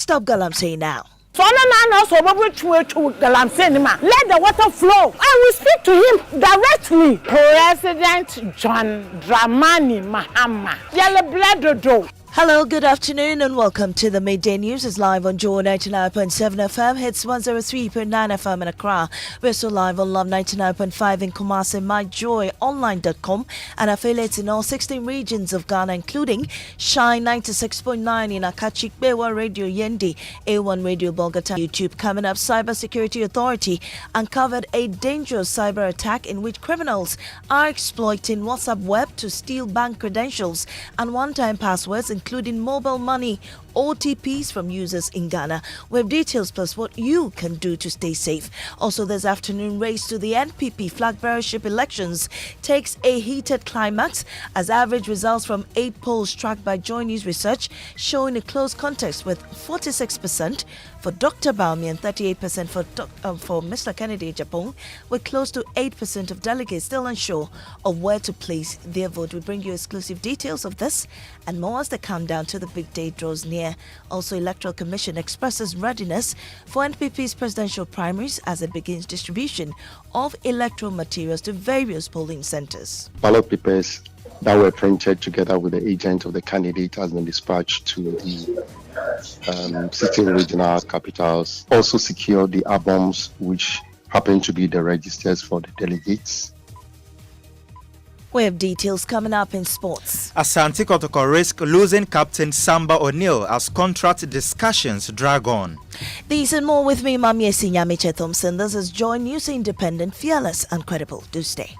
Stop galamsey now. So let the water flow. I will speak to him directly. President John Dramani Mahama. Yellow blood do. Hello, good afternoon and welcome to the Midday News. It's live on Joy 99.7 FM, hits 103.9 FM in Accra. We're also live on Love 99.5 in Kumasi, myjoyonline.com, and affiliates in all 16 regions of Ghana, including Shine 96.9 in Akachik, Bewa Radio Yendi, A1 Radio Bogota, YouTube. Coming up, Cybersecurity Authority uncovered a dangerous cyber attack in which criminals are exploiting WhatsApp web to steal bank credentials and one-time passwords, including mobile money OTPs from users in Ghana. We have details plus what you can do to stay safe. Also, this afternoon, race to the NPP flag bearership elections takes a heated climax as average results from 8 polls tracked by JoyNews Research showing a close contest with 46% for Dr. Baumi and 38% for Mr. Kennedy Japan, with close to 8% of delegates still unsure of where to place their vote. We bring you exclusive details of this and more as the countdown to the big day draws near. Also, Electoral Commission expresses readiness for NPP's presidential primaries as it begins distribution of electoral materials to various polling centres. Ballot papers that were printed together with the agent of the candidate has been dispatched to the 16 regional capitals. Also secured the albums which happen to be the registers for the delegates. We have details coming up in sports. Asante Kotoko risk losing captain Samba O'Neil as contract discussions drag on. These and more with me, Maame Esi Nyamekye Thompson. This is JoyNews, independent, fearless and credible. Do stay.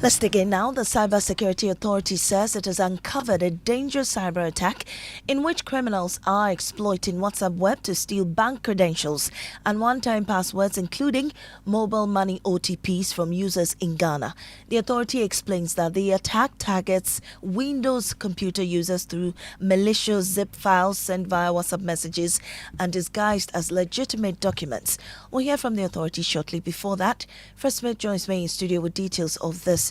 Let's dig in now. The Cybersecurity Authority says it has uncovered a dangerous cyber attack in which criminals are exploiting WhatsApp web to steal bank credentials and one-time passwords, including mobile money OTPs from users in Ghana. The authority explains that the attack targets Windows computer users through malicious zip files sent via WhatsApp messages and disguised as legitimate documents. We'll hear from the authority shortly. Before that, Fred Smith joins me in studio with details of this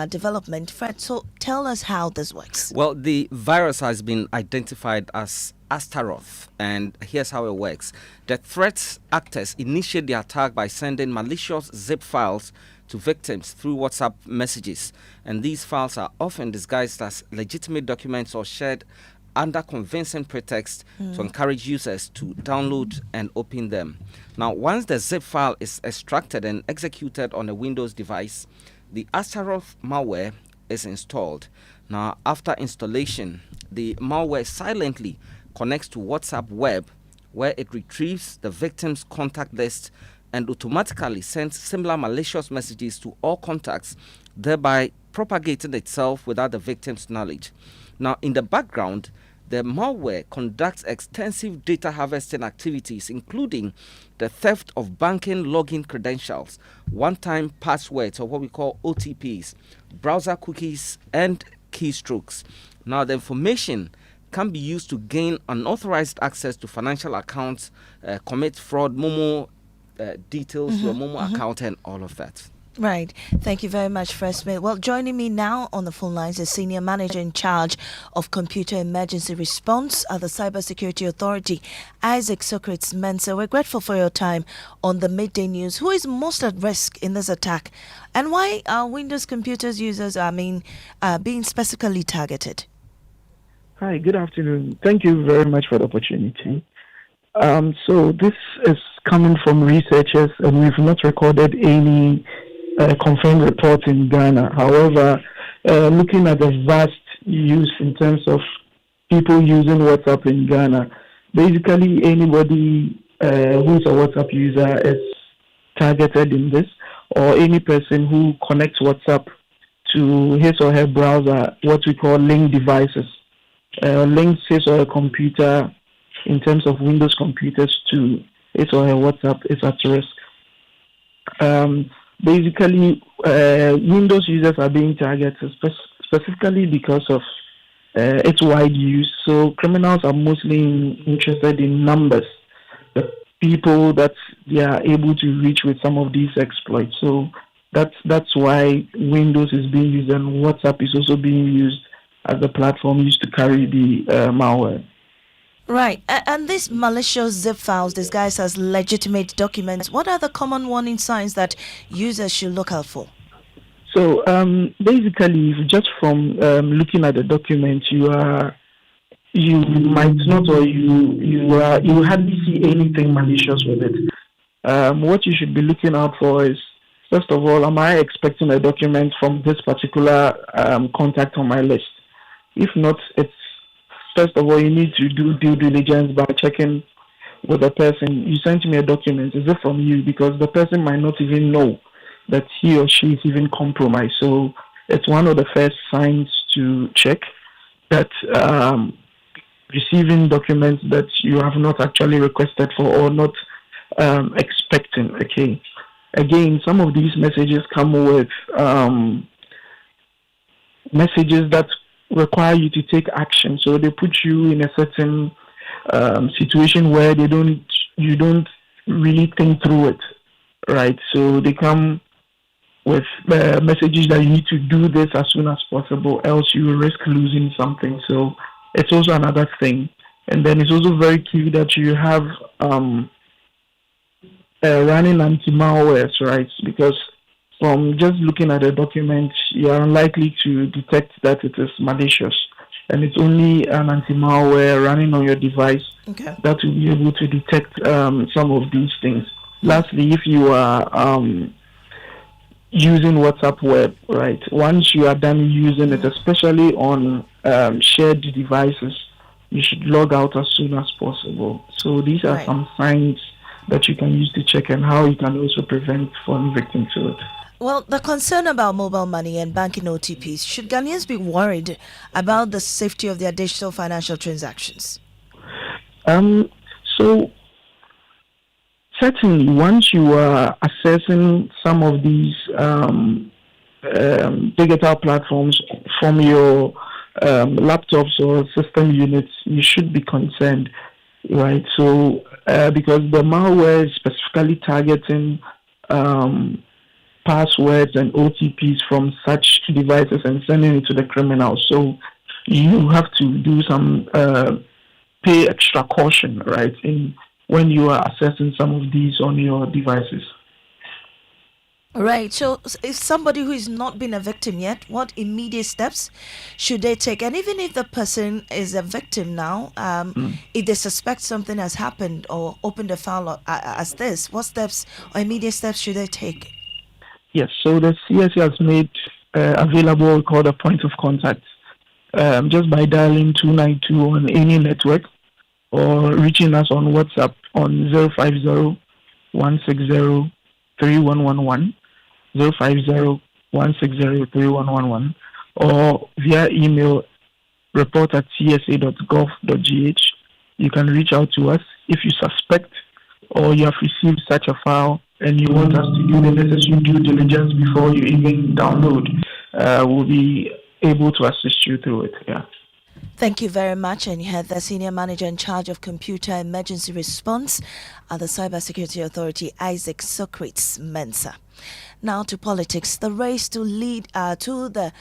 development. Fred, so tell us how this works. Well, the virus has been identified as Astaroth, and here's how it works. The threat actors initiate the attack by sending malicious zip files to victims through WhatsApp messages, and these files are often disguised as legitimate documents or shared under convincing pretext to encourage users to download and open them. Now, once the zip file is extracted and executed on a Windows device, the Astaroth malware is installed. Now, after installation, the malware silently connects to WhatsApp web, where it retrieves the victim's contact list and automatically sends similar malicious messages to all contacts, thereby propagating itself without the victim's knowledge. Now, in the background, the malware conducts extensive data harvesting activities, including the theft of banking login credentials, one-time passwords, or what we call OTPs, browser cookies, and keystrokes. Now, the information can be used to gain unauthorized access to financial accounts, commit fraud, Momo details, your Momo account, and all of that. Right. Thank you very much, Fred Smith. Well, joining me now on the phone lines is Senior Manager in charge of Computer Emergency Response at the Cybersecurity Authority, Isaac Socrates Mensah. We're grateful for your time on the Midday News. Who is most at risk in this attack, and why are Windows computers users, being specifically targeted? Hi, good afternoon. Thank you very much for the opportunity. So this is coming from researchers, and we've not recorded any confirmed reports in Ghana. However, looking at the vast use in terms of people using WhatsApp in Ghana, basically anybody who's a WhatsApp user is targeted in this, or any person who connects WhatsApp to his or her browser, what we call link devices, links his or her computer in terms of Windows computers to his or her WhatsApp is at risk. Basically, Windows users are being targeted specifically because of its wide use. So criminals are mostly interested in numbers, the people that they are able to reach with some of these exploits. So that's why Windows is being used and WhatsApp is also being used as a platform used to carry the malware. Right. And these malicious zip files disguised as legitimate documents, what are the common warning signs that users should look out for? So basically, if just from looking at the document, you might not, or you hardly see anything malicious with it. What you should be looking out for is, first of all, am I expecting a document from this particular contact on my list? If not, first of all, you need to do due diligence by checking with the person. You sent me a document. Is it from you? Because the person might not even know that he or she is even compromised. So it's one of the first signs to check that receiving documents that you have not actually requested for or not expecting. Okay. Again, some of these messages come with messages that require you to take action. So they put you in a certain situation where you don't really think through it, right? So they come with messages that you need to do this as soon as possible, else you will risk losing something. So it's also another thing. And then it's also very key that you have running anti-malwares, right? Because from just looking at a document, you are unlikely to detect that it is malicious. And it's only an anti-malware running on your device that will be able to detect some of these things. Lastly, if you are using WhatsApp web, right? Once you are done using it, especially on shared devices, you should log out as soon as possible. So these are some signs that you can use to check and how you can also prevent falling victim to it. Well, the concern about mobile money and banking OTPs, should Ghanaians be worried about the safety of their digital financial transactions? So certainly, once you are accessing some of these digital platforms from your laptops or system units, you should be concerned, right? So because the malware is specifically targeting passwords and OTPs from such devices and sending it to the criminals. So you have to do some pay extra caution, right, when you are accessing some of these on your devices. Right. So if somebody who is not been a victim yet, what immediate steps should they take? And even if the person is a victim now, if they suspect something has happened or opened a file as this, what steps or immediate steps should they take? Yes. So the CSE has made available what we call the point of contact. Just by dialing 292 on any network or reaching us on WhatsApp on 050 160 3111, 050 160 3111, or via email report@csa.gov.gh. You can reach out to us if you suspect or you have received such a file and you want us to do the necessary due diligence before you even download. We'll be able to assist you through it. Yeah. Thank you very much. And you had the Senior Manager in charge of Computer Emergency Response at the Cybersecurity Authority, Isaac Socrates Mensah. Now to politics. The race to lead the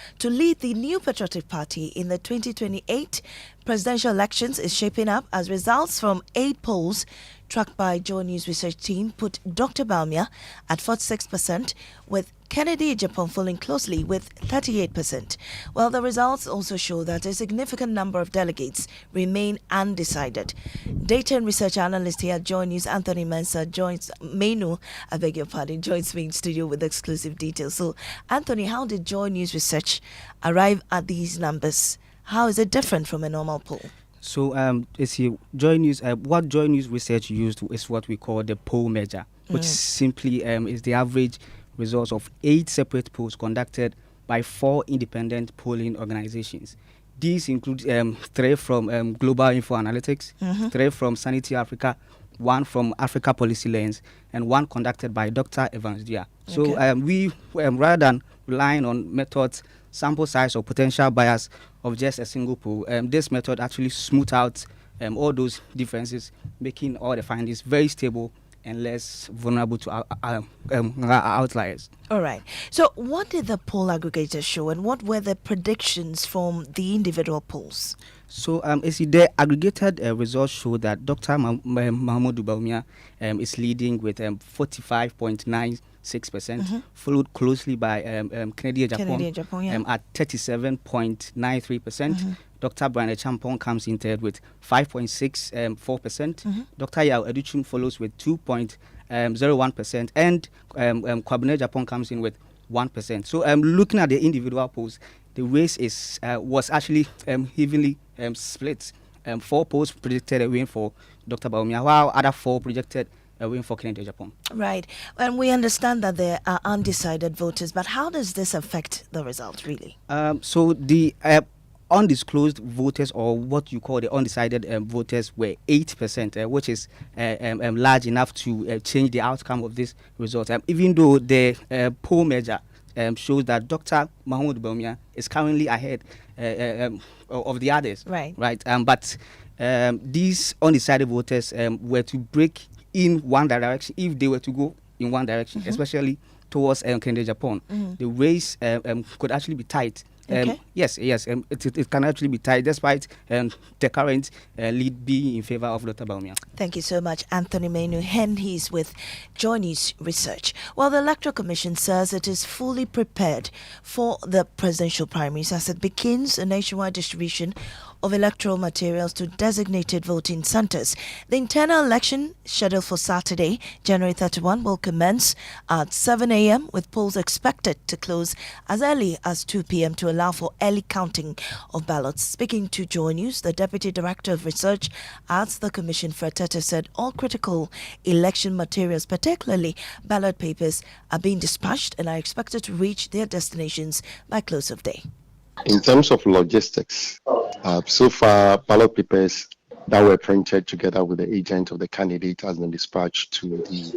New Patriotic Party in the 2028 presidential elections is shaping up as results from 8 polls tracked by JoyNews Research team put Dr. Bawumia at 46%, with Kennedy Japan following closely with 38%. Well, the results also show that a significant number of delegates remain undecided. Data and research analyst here at JoyNews, Anthony Mensah, joins me in studio with exclusive details. So, Anthony, how did JoyNews Research arrive at these numbers? How is it different from a normal poll? So, what JoyNews Research used is what we call the poll measure, which simply is the average results of 8 separate polls conducted by 4 independent polling organizations. These include 3 from Global Info Analytics, 3 from Sanity Africa, 1 from Africa Policy Lens, and 1 conducted by Dr. Evans Dia. So we, rather than relying on methods, sample size or potential bias of just a single poll, this method actually smooth out all those differences, making all the findings very stable and less vulnerable to outliers. All right. So what did the poll aggregators show, and what were the predictions from the individual polls? So, the aggregated results show that Dr. Mahmoud Bawumia is leading with 45.96%, followed closely by Kennedy Japan at 37.93%. Dr. Brian Champong comes in third with 5.64%. Dr. Yao Educhum follows with 2.01%, and Kwabene Japan comes in with 1%. So, looking at the individual polls, the race was actually evenly split. 4 polls predicted a win for Dr. Bawumia, while other 4 projected a win for Kennedy Japan. Right. And we understand that there are undecided voters, but how does this affect the result, really? So the undisclosed voters, or what you call the undecided voters, were 8%, which is large enough to change the outcome of this result. Even though the poll measure shows that Dr. Mahmoud Bawumia is currently ahead of the others. Right. But these undecided voters were to break in one direction, if they were to go in one direction, especially towards Kennedy Japan. The race could actually be tight. Yes, it can actually be tight, despite the current lead being in favor of Dr. Bawumia. Thank you so much, Anthony Menu. He's with JoyNews Research. Well, the Electoral Commission says it is fully prepared for the presidential primaries as it begins a nationwide distribution of electoral materials to designated voting centres. The internal election, scheduled for Saturday, January 31, will commence at 7 a.m. with polls expected to close as early as 2 p.m. to allow for early counting of ballots. Speaking to Joy News, the Deputy Director of Research at the Commission, Fred Tete, said all critical election materials, particularly ballot papers, are being dispatched and are expected to reach their destinations by close of day. In terms of logistics, so far ballot papers that were printed together with the agent of the candidate has been dispatched to the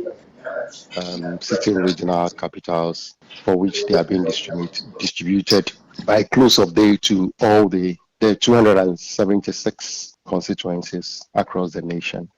sitting regional capitals, for which they are being distributed by close of day to all the 276 constituencies across the nation.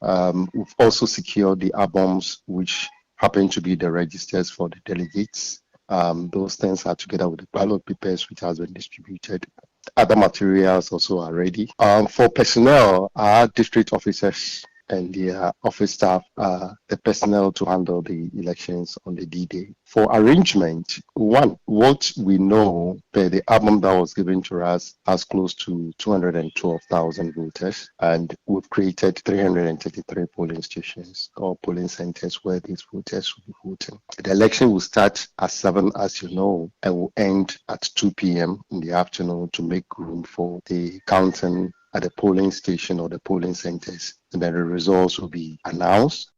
We've also secured the albums, which happen to be the registers for the delegates. Those things are together with the ballot papers, which has been distributed. Other materials also are ready. For personnel, our district officers and their office staff are the personnel to handle the elections on the D-Day. For arrangement, what we know per the album that was given to us has close to 212,000 voters, and we've created 333 polling stations or polling centers where these voters will be voting. The election will start at 7, as you know, and will end at 2 p.m. in the afternoon to make room for the counting at the polling station or the polling centers, and then the results will be announced.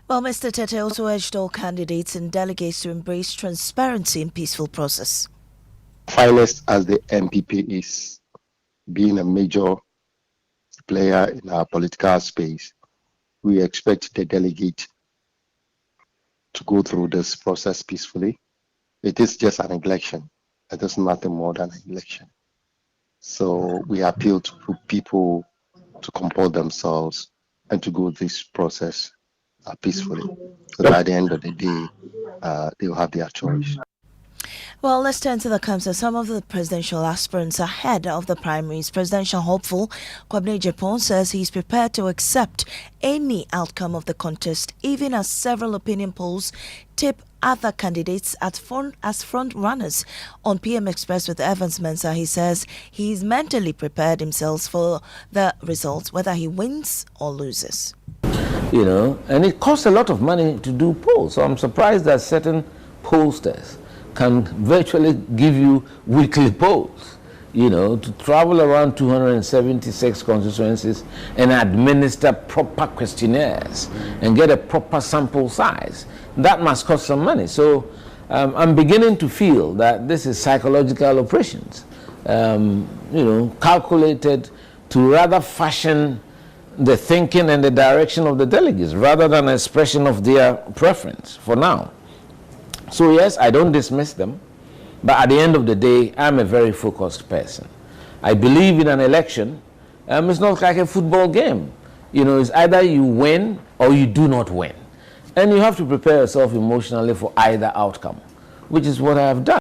Well, Mr. Tete also urged all candidates and delegates to embrace transparency and peaceful process. Finest as the MPP is, being a major player in our political space, we expect the delegate to go through this process peacefully. It is just an election. It is nothing more than an election. So we appeal to people to comport themselves and to go this process peacefully. So that at the end of the day, they'll have their choice. Well, let's turn to the camps of some of the presidential aspirants ahead of the primaries. Presidential hopeful Kwabene Japan says he's prepared to accept any outcome of the contest, even as several opinion polls tip other candidates as front runners. On PM Express with Evans Mensah, he says he's mentally prepared himself for the results, whether he wins or loses. You know, and it costs a lot of money to do polls. So I'm surprised that certain pollsters can virtually give you weekly polls, you know, to travel around 276 constituencies and administer proper questionnaires and get a proper sample size. That must cost some money. So I'm beginning to feel that this is psychological operations, you know, calculated to rather fashion the thinking and the direction of the delegates rather than an expression of their preference for now. So yes, I don't dismiss them, but at the end of the day, I'm a very focused person. I believe in an election It's not like a football game. You know, it's either you win or you do not win. And you have to prepare yourself emotionally for either outcome, which is what I have done.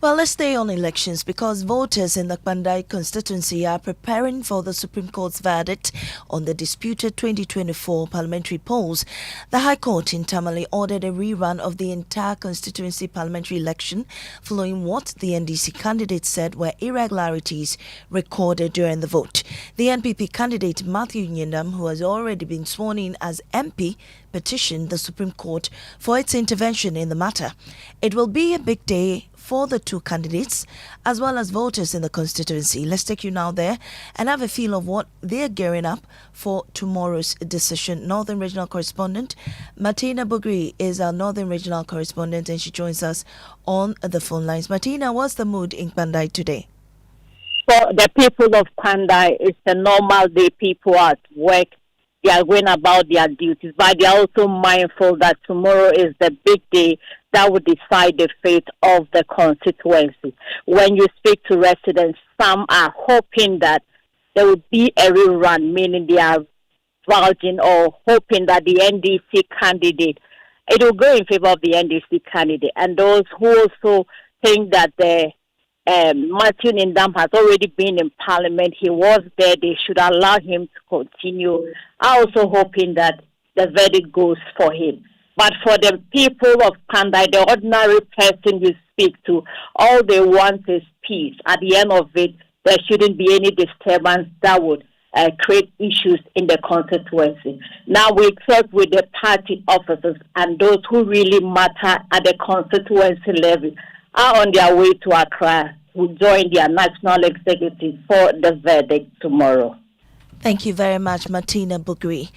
Well, let's stay on elections because voters in the Pandai constituency are preparing for the Supreme Court's verdict on the disputed 2024 parliamentary polls. The High Court in Tamale ordered a rerun of the entire constituency parliamentary election following what the NDC candidate said were irregularities recorded during the vote. The NPP candidate Matthew Nyendam, who has already been sworn in as MP, petitioned the Supreme Court for its intervention in the matter. It will be a big day for the two candidates as well as voters in the constituency. Let's take you now there and have a feel of what they're gearing up for tomorrow's decision. Northern Regional Correspondent Martina Bugri is our Northern Regional Correspondent and she joins us on the phone lines. Martina, what's the mood in Pandai today? For the people of Pandai, it's a normal day. People at work, they are going about their duties, but they are also mindful that tomorrow is the big day that will decide the fate of the constituency. When you speak to residents, some are hoping that there will be a rerun, meaning they are vouching or hoping that the NDC candidate, it will go in favor of the NDC candidate. And those who also think that the Matthew Nyendam has already been in Parliament, he was there, they should allow him to continue. I'm also hoping that the verdict goes for him. But for the people of Pandai, the ordinary person you speak to, all they want is peace. At the end of it, there shouldn't be any disturbance that would create issues in the constituency. Now we talk with the party officers and those who really matter at the constituency level are on their way to Accra to join their national executive for the verdict tomorrow. Thank you very much, Martina Bugri.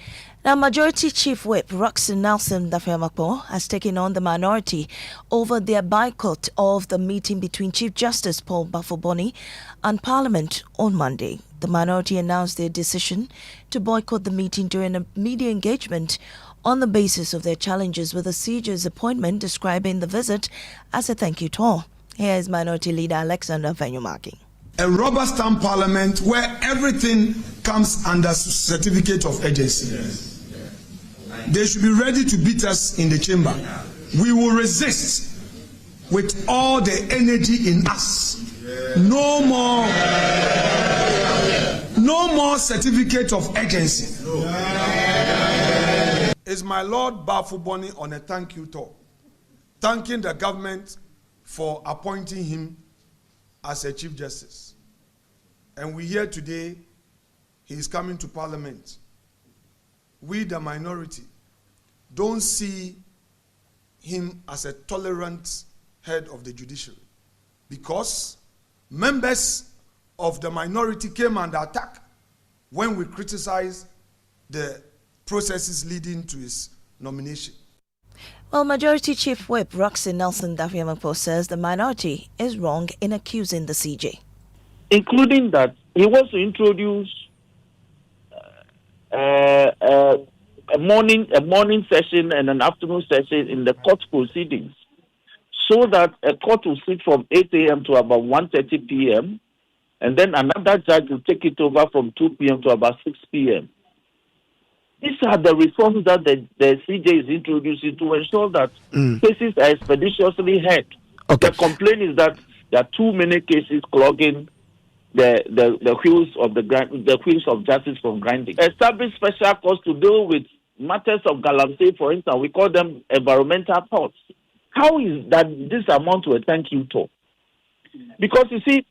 Now, Majority Chief Whip Roxanne Nelson Dafiamakpo has taken on the minority over their boycott of the meeting between Chief Justice Paul Bafoboni and Parliament on Monday. The minority announced their decision to boycott the meeting during a media engagement on the basis of their challenges with the CJ's appointment, describing the visit as a thank you tour. Here is Minority Leader Alexander Fenyumaki. A rubber stamp parliament where everything comes under certificate of urgency. They should be ready to beat us in the chamber. We will resist with all the energy in us. No more certificate of urgency. Is my Lord Bafuboni on a thank you tour, thanking the government for appointing him as a Chief Justice. And we hear today he is coming to Parliament. We, the minority, don't see him as a tolerant head of the judiciary because members of the minority came under attack when we criticized the processes leading to his nomination. Well, Majority Chief Whip Roxanne Nelson Dafiamakpo says the minority is wrong in accusing the CJ. Including that he wants to introduce a morning session and an afternoon session in the court proceedings, so that a court will sit from 8 a.m. to about 1:30 p.m. and then another judge will take it over from 2 p.m. to about 6 p.m. These are the reforms that the CJ is introducing to ensure that cases are expeditiously heard. Okay. The complaint is that there are too many cases clogging the wheels of justice from grinding. Establish special courts to deal with matters of galamsey, for instance. We call them environmental courts. How is that this amount to a thank you tour? Because you see,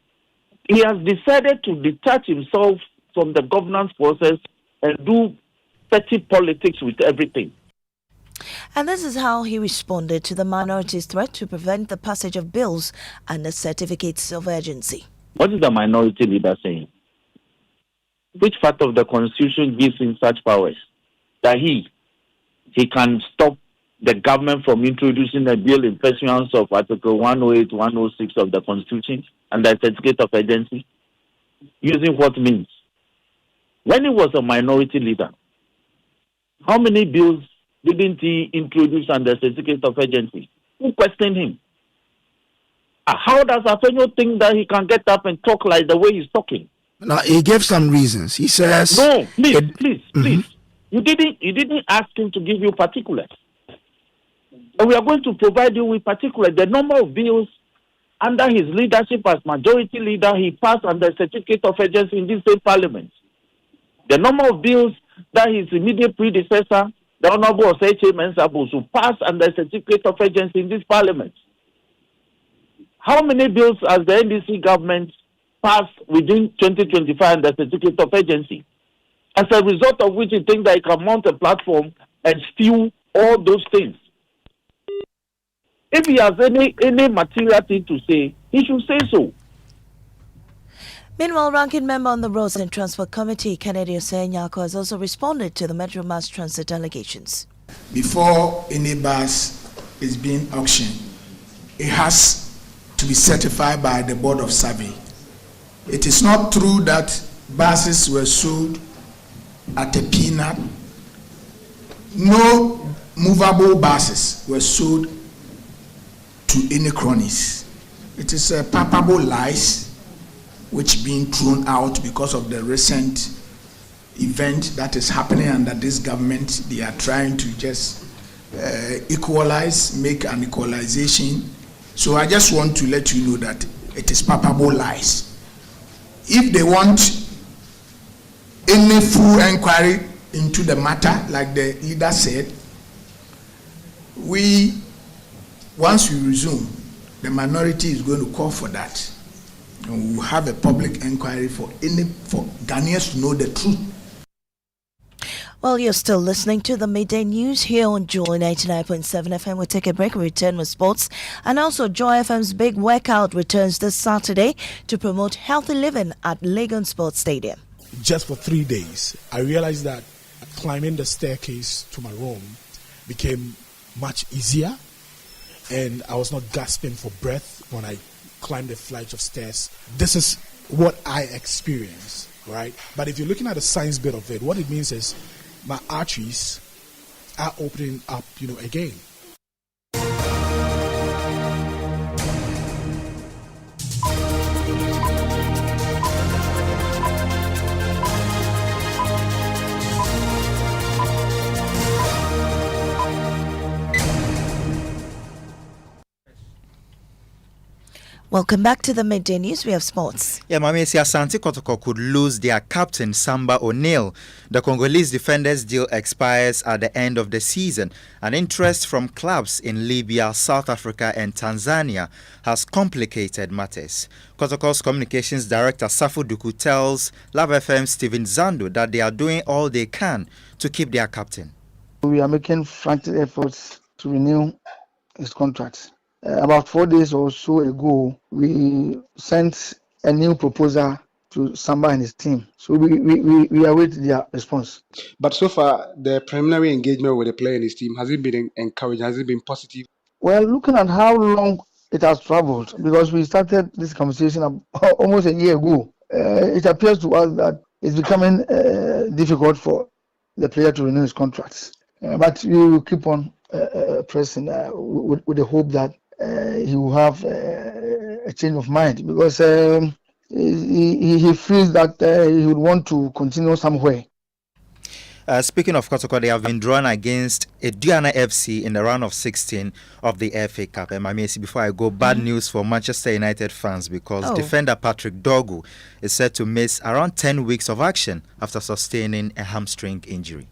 he has decided to detach himself from the governance process and do petty politics with everything. And this is how he responded to the minority's threat to prevent the passage of bills under certificates of urgency. What is the minority leader saying? Which part of the constitution gives him such powers that he can stop the government from introducing a bill in pursuance of Article 108, 106 of the Constitution under certificate of urgency? Using what means? When he was a minority leader, how many bills didn't he introduce under certificate of urgency? Who questioned him? How does Afenyo think that he can get up and talk like the way he's talking? Now he gave some reasons. He says, "No, please. You didn't ask him to give you particulars. And we are going to provide you with particulars. The number of bills under his leadership as majority leader he passed under certificate of urgency in this same parliament. The number of bills that his immediate predecessor, the Honorable Osei Mensah, passed under certificate of urgency in this parliament. How many bills has the NDC government passed within 2025 under certificate of urgency? As a result of which you think that you can mount a platform and steal all those things. If he has any material thing to say, he should say so. Meanwhile, ranking member on the Roads and Transport Committee, Kennedy Osei-Nyako, has also responded to the Metro Mass Transit allegations. Before any bus is being auctioned, it has to be certified by the Board of Survey. It is not true that buses were sold at a peanut. No movable buses were sold to any cronies. It is a palpable lies which being thrown out because of the recent event that is happening under this government. They are trying to just equalize, make an equalization. So I just want to let you know that it is palpable lies. If they want any full inquiry into the matter, like the leader said, once we resume, the minority is going to call for that. And we will have a public inquiry for Ghanaians to know the truth. Well, you're still listening to the Midday News here on Joy 99.7 FM. We'll take a break. We return with sports. And also, Joy FM's big workout returns this Saturday to promote healthy living at Legon Sports Stadium. Just for 3 days, I realized that climbing the staircase to my room became much easier, and I was not gasping for breath when I climbed the flight of stairs. This is what I experienced, right? But if you're looking at the science bit of it, what it means is my arteries are opening up, again. Welcome back to the Midday News. We have sports. Yeah, Maame Esi Asante Kotoko could lose their captain, Samba O'Neil. The Congolese defender's deal expires at the end of the season. And interest from clubs in Libya, South Africa and Tanzania has complicated matters. Kotoko's communications director, Safo Duku, tells Love FM's Stephen Zando that they are doing all they can to keep their captain. We are making frantic efforts to renew his contract. About 4 days or so ago, we sent a new proposal to Samba and his team. So we await their response. But so far, the preliminary engagement with the player and his team, has it been encouraging? Has it been positive? Well, looking at how long it has traveled, because we started this conversation almost a year ago, it appears to us that it's becoming difficult for the player to renew his contracts. But we will keep on pressing with the hope that he will have a change of mind, because he feels that he would want to continue somewhere. Speaking of Kotoko, they have been drawn against Aduana FC in the round of 16 of the FA Cup. And Maame Esi, before I go, bad news for Manchester United fans, because defender Patrick Dogu is set to miss around 10 weeks of action after sustaining a hamstring injury.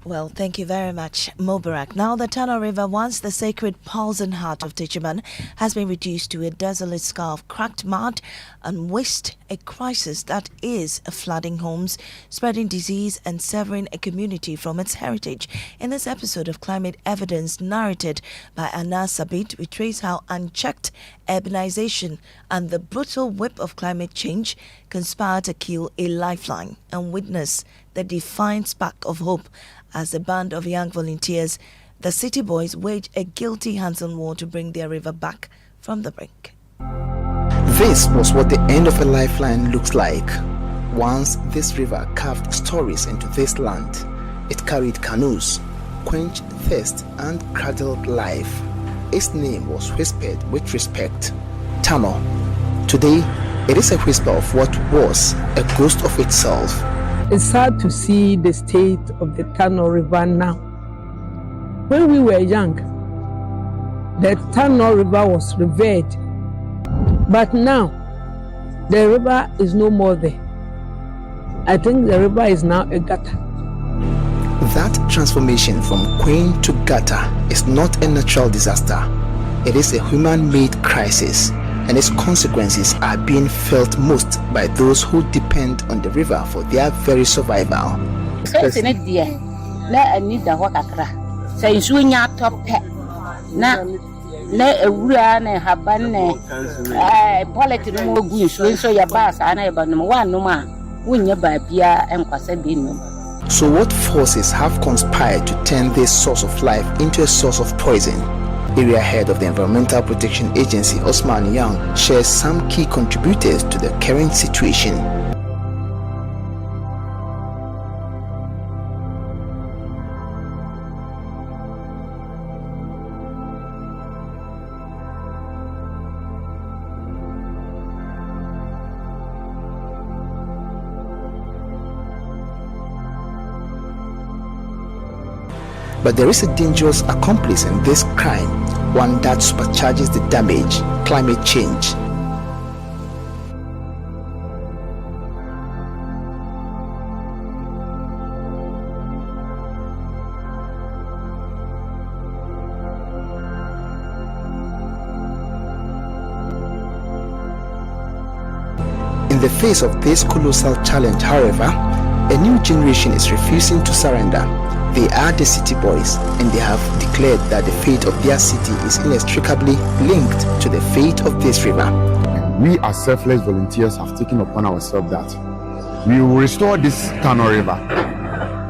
Well, thank you very much, Mubarak. Now, the Tana River, once the sacred pulsing heart of Tichiman, has been reduced to a desolate scar of cracked mud and waste, a crisis that is flooding homes, spreading disease and severing a community from its heritage. In this episode of Climate Evidence, narrated by Anna Sabit, we trace how unchecked urbanization and the brutal whip of climate change conspire to kill a lifeline, and witness the defiant spark of hope as a band of young volunteers, the City Boys, wage a guilty hands-on war to bring their river back from the brink. This was what the end of a lifeline looks like. Once this river carved stories into this land, it carried canoes, quenched thirst and cradled life. Its name was whispered with respect, Tano. Today, It is a whisper of what was, a ghost of itself. It's sad to see the state of the Tano River now. When we were young, the Tano River was revered. But now, the river is no more there. I think the river is now a gutter. That transformation from queen to gutter is not a natural disaster. It is a human-made crisis, and its consequences are being felt most by those who depend on the river for their very survival. So what forces have conspired to turn this source of life into a source of poison? Area head of the Environmental Protection Agency, Osman Young, shares some key contributors to the current situation. But there is a dangerous accomplice in this crime, one that supercharges the damage: climate change. In the face of this colossal challenge, however, a new generation is refusing to surrender. They are the city boys, and they have declared that the fate of their city is inextricably linked to the fate of this river. We as selfless volunteers have taken upon ourselves that we will restore this Tano River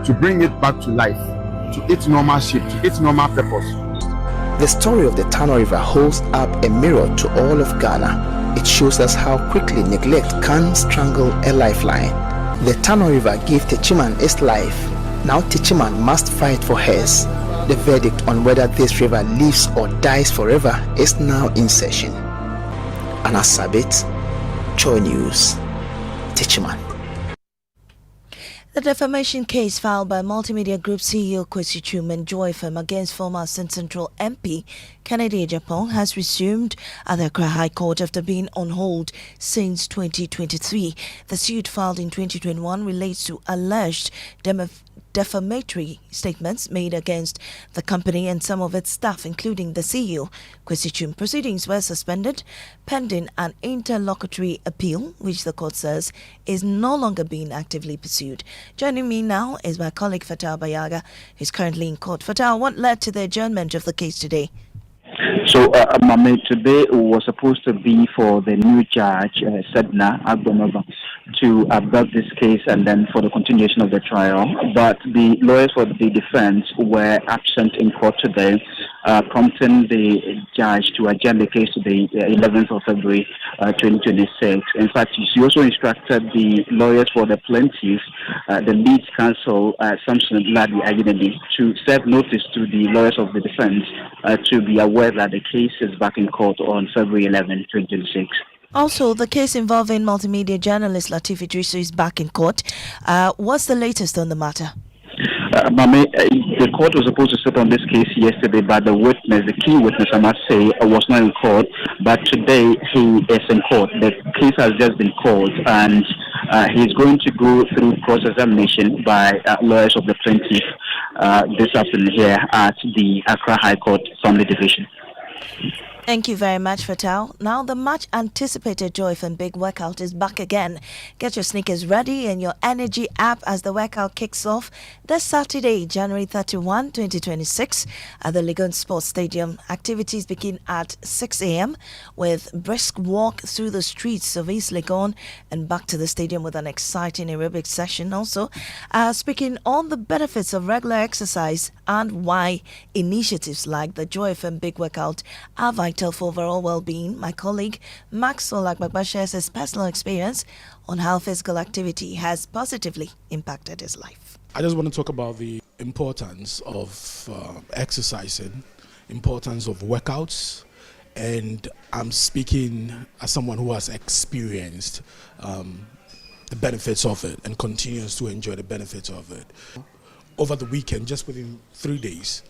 to bring it back to life, to its normal shape, to its normal purpose. The story of the Tano River holds up a mirror to all of Ghana. It shows us how quickly neglect can strangle a lifeline. The Tano River gave Techiman its life. Now Techiman must fight for hers. The verdict on whether this river lives or dies forever is now in session. Anna Sabit, Joy News, Techiman. The defamation case filed by Multimedia Group CEO Kwesi Twum and Joy Firm against former Assin Central MP Kennedy Japan has resumed at the Accra High Court after being on hold since 2023. The suit filed in 2021 relates to alleged defamatory statements made against the company and some of its staff, including the CEO. Kwesi Twum proceedings were suspended pending an interlocutory appeal, which the court says is no longer being actively pursued. Joining me now is my colleague Fatal Bayaga, who is currently in court. Fatal, what led to the adjournment of the case today? So, Maame, today was supposed to be for the new judge, Sedna Agbonova, to absorb this case and then for the continuation of the trial. But the lawyers for the defense were absent in court today, prompting the judge to adjourn the case to the 11th of February 2026. In fact, she also instructed the lawyers for the plaintiffs, the lead counsel, Samson Ladi Aginedi, to serve notice to the lawyers of the defense to be aware that the case is back in court on February 11, 2026. Also, the case involving multimedia journalist Latif Idrisu is back in court. What's the latest on the matter? Maame, the court was supposed to sit on this case yesterday, but the key witness, I must say, was not in court. But today he is in court. The case has just been called, and he's going to go through cross-examination by lawyers of the plaintiff this afternoon here at the Accra High Court Family Division. Thank you very much, Fatal. Now, the much anticipated Joy Firm Big Workout is back again. Get your sneakers ready and your energy app as the workout kicks off this Saturday, January 31, 2026 at the Legon Sports Stadium. Activities begin at 6 a.m. with brisk walk through the streets of East Legon and back to the stadium with an exciting aerobic session. Also, speaking on the benefits of regular exercise and why initiatives like the Joy Firm Big Workout are vital for overall well-being, my colleague Maxwell Agbagba shares his personal experience on how physical activity has positively impacted his life. I just want to talk about the importance of exercising, importance of workouts, And I'm speaking as someone who has experienced the benefits of it and continues to enjoy the benefits of it. Over the weekend, just within 3 days,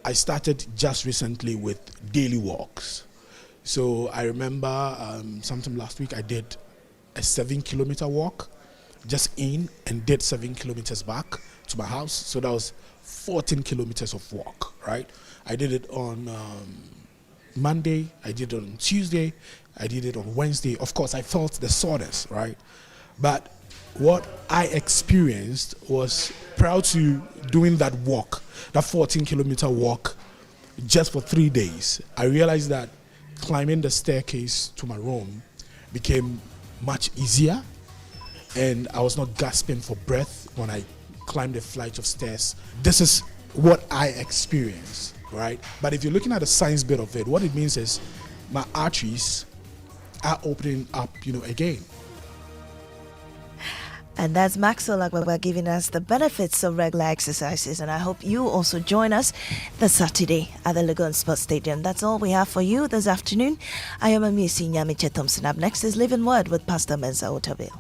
I started just recently with daily walks. So I remember sometime last week I did a 7-kilometer walk just in and did 7 kilometers back to my house. So that was 14 kilometers of walk, right? I did it on Monday, I did it on Tuesday, I did it on Wednesday. Of course, I felt the soreness, right? But what I experienced was prior to doing that walk, that 14-kilometer walk, just for 3 days, I realized that climbing the staircase to my room became much easier, and I was not gasping for breath when I climbed a flight of stairs. This is what I experienced, right? But if you're looking at the science bit of it, what it means is my arteries are opening up, again. And that's Maxwell Agwagwa giving us the benefits of regular exercises. And I hope you also join us this Saturday at the Lagoon Sports Stadium. That's all we have for you this afternoon. I am Maame Esi Nyamekye Thompson. Up next is Living Word with Pastor Mensa Otabil.